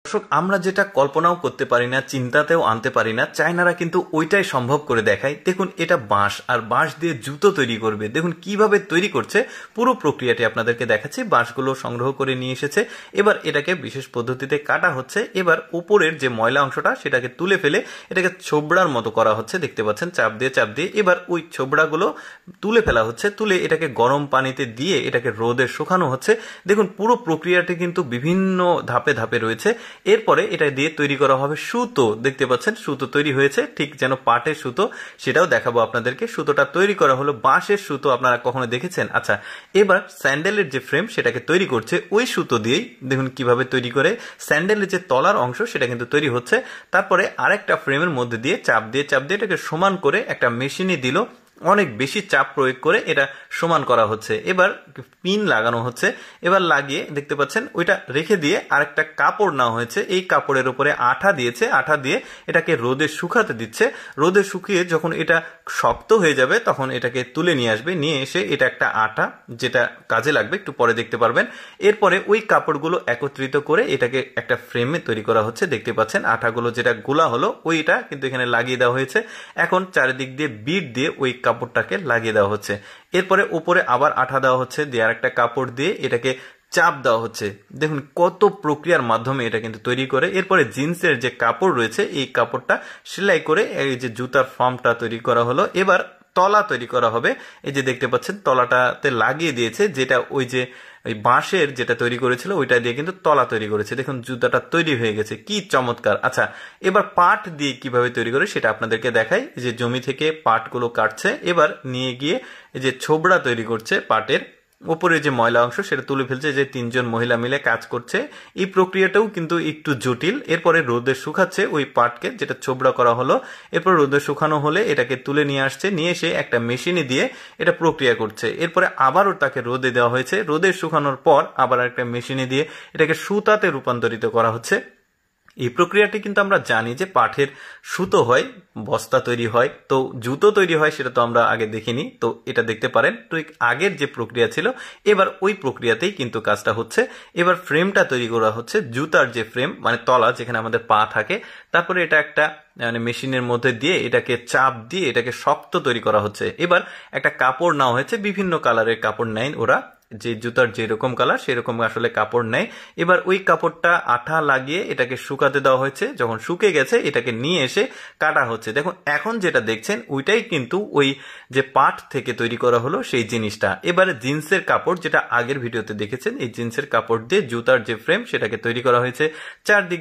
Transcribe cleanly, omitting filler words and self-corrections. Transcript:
দর্শক, আমরা যেটা কল্পনাও করতে পারি না, চিন্তাতেও আনতে পারি না, চায়নারা কিন্তু ওইটাই সম্ভব করে দেখায়। দেখুন, এটা বাঁশ, আর বাঁশ দিয়ে জুতো তৈরি করবে। দেখুন কিভাবে তৈরি করছে, পুরো প্রক্রিয়াটি আপনাদেরকে দেখাচ্ছি। বাঁশগুলো সংগ্রহ করে নিয়ে এসেছে, এবার এটাকে বিশেষ পদ্ধতিতে কাটা হচ্ছে। এবার উপরের যে ময়লা অংশটা সেটাকে তুলে ফেলে এটাকে ছোবড়ার মতো করা হচ্ছে, দেখতে পাচ্ছেন, চাপ দিয়ে চাপ দিয়ে। এবার ওই ছোবড়াগুলো তুলে ফেলা হচ্ছে, তুলে এটাকে গরম পানিতে দিয়ে এটাকে রোদে শুকানো হচ্ছে। দেখুন পুরো প্রক্রিয়াটি কিন্তু বিভিন্ন ধাপে ধাপে রয়েছে। এরপরে এটা দিয়ে তৈরি করা হবে সুতো, দেখতে পাচ্ছেন সুতো তৈরি হয়েছে, ঠিক যেন পাটের সুতো, সেটাও দেখাবো আপনাদেরকে। সুতোটা তৈরি করা হলো বাঁশের সুতো, আপনারা কখনো দেখেছেন? আচ্ছা, এবার স্যান্ডেলের যে ফ্রেম সেটাকে তৈরি করছে ওই সুতো দিয়েই। দেখুন কিভাবে তৈরি করে, স্যান্ডেলের যে তলার অংশ সেটা কিন্তু তৈরি হচ্ছে। তারপরে আরেকটা ফ্রেমের মধ্যে দিয়ে চাপ দিয়ে এটাকে সমান করে একটা মেশিনে দিল, অনেক বেশি চাপ প্রয়োগ করে এটা সমান করা হচ্ছে। এবার পিন লাগানো হচ্ছে, এবার লাগিয়ে দেখতে পাচ্ছেন ওইটা রেখে দিয়ে আরেকটা কাপড় নেওয়া হয়েছে, এই কাপড়ের উপরে আঠা দিয়েছে, আঠা দিয়ে এটাকে রোদে শুকাতে দিচ্ছে। রোদে শুকিয়ে যখন এটা শক্ত হয়ে যাবে তখন এটাকে তুলে নিয়ে আসবে, নিয়ে এসে এটা একটা আঠা, যেটা কাজে লাগবে একটু পরে দেখতে পারবেন। এরপরে ওই কাপড়গুলো একত্রিত করে এটাকে একটা ফ্রেমে তৈরি করা হচ্ছে, দেখতে পাচ্ছেন আঠাগুলো যেটা গোলা হলো ওইটা কিন্তু এখানে লাগিয়ে দেওয়া হয়েছে। এখন চারিদিক দিয়ে বিট দিয়ে ওই কাপড়টাকে লাগিয়ে দেওয়া হচ্ছে। এরপরে উপরে আবার আঠা দেওয়া হচ্ছে, দিয়ে আর একটা কাপড় দিয়ে এটাকে চাপ দেওয়া হচ্ছে। দেখুন কত প্রক্রিয়ার মাধ্যমে এটা কিন্তু তৈরি করে। এরপরে জিন্সের যে কাপড় রয়েছে এই কাপড়টা সেলাই করে এই যে জুতার ফর্মটা তৈরি করা হলো। এবার তলা তৈরি করা হবে, এই যে দেখতে পাচ্ছেন তলাটাতে লাগিয়ে দিয়েছে, যেটা ওই যে ওই বাঁশের যেটা তৈরি করেছিল ওইটা দিয়ে কিন্তু তলা তৈরি করেছে। দেখুন জুতাটা তৈরি হয়ে গেছে, কি চমৎকার। আচ্ছা, এবার পাট দিয়ে কিভাবে তৈরি করে সেটা আপনাদেরকে দেখাই। এই যে জমি থেকে পাটগুলো কাটছে, এবার নিয়ে গিয়ে এই যে ছোবড়া তৈরি করছে পাটের উপরে যে ময়লা অংশ সেটা তুলে ফেলছে, যে 3 জন মহিলা মিলে কাজ করছে। এই প্রক্রিয়াটাও কিন্তু একটু জটিল। এরপরে রোদে শুকাচ্ছে ওই পাটকে, যেটা ছোবড়া করা হলো। এরপর রোদে শুকানো হলে এটাকে তুলে নিয়ে আসছে, নিয়ে এসে একটা মেশিনে দিয়ে এটা প্রক্রিয়া করছে। এরপরে আবারও তাকে রোদে দেওয়া হয়েছে, রোদে শুকানোর পর আবার একটা মেশিনে দিয়ে এটাকে সুতাতে রূপান্তরিত করা হচ্ছে। এই প্রক্রিয়াটি কিন্তু আমরা জানি যে পাটের সুতো হয়, বস্তা তৈরি হয়, তো জুতো তৈরি হয় সেটা তো আমরা আগে দেখিনি, তো এটা দেখতে পারেন। তো আগের যে প্রক্রিয়া ছিল এবার ওই প্রক্রিয়াতেই কিন্তু কাজটা হচ্ছে। এবার ফ্রেমটা তৈরি করা হচ্ছে, জুতার যে ফ্রেম মানে তলা যেখানে আমাদের পা থাকে। তারপরে এটা একটা মানে মেশিনের মধ্যে দিয়ে এটাকে চাপ দিয়ে এটাকে শক্ত তৈরি করা হচ্ছে। এবার একটা কাপড় নেওয়া হয়েছে, বিভিন্ন কালারের কাপড় নেয় ওরা, যে জুতার যেরকম কালার সেরকম আসলে কাপড় নেয়। এবার ওই কাপড়টা আঠা লাগিয়ে এটাকে শুকাতে দেওয়া হয়েছে, যখন শুকে গেছে এটাকে নিয়ে এসে কাটা হচ্ছে। দেখুন এখন যেটা দেখছেন ওইটাই কিন্তু ওই যে পাট থেকে তৈরি করা হলো সেই জিনিসটা। এবারে জিন্সের কাপড়, যেটা আগের ভিডিওতে দেখেছেন, এই জিন্সের কাপড় দিয়ে জুতার যে ফ্রেম সেটাকে তৈরি করা হয়েছে। চারদিক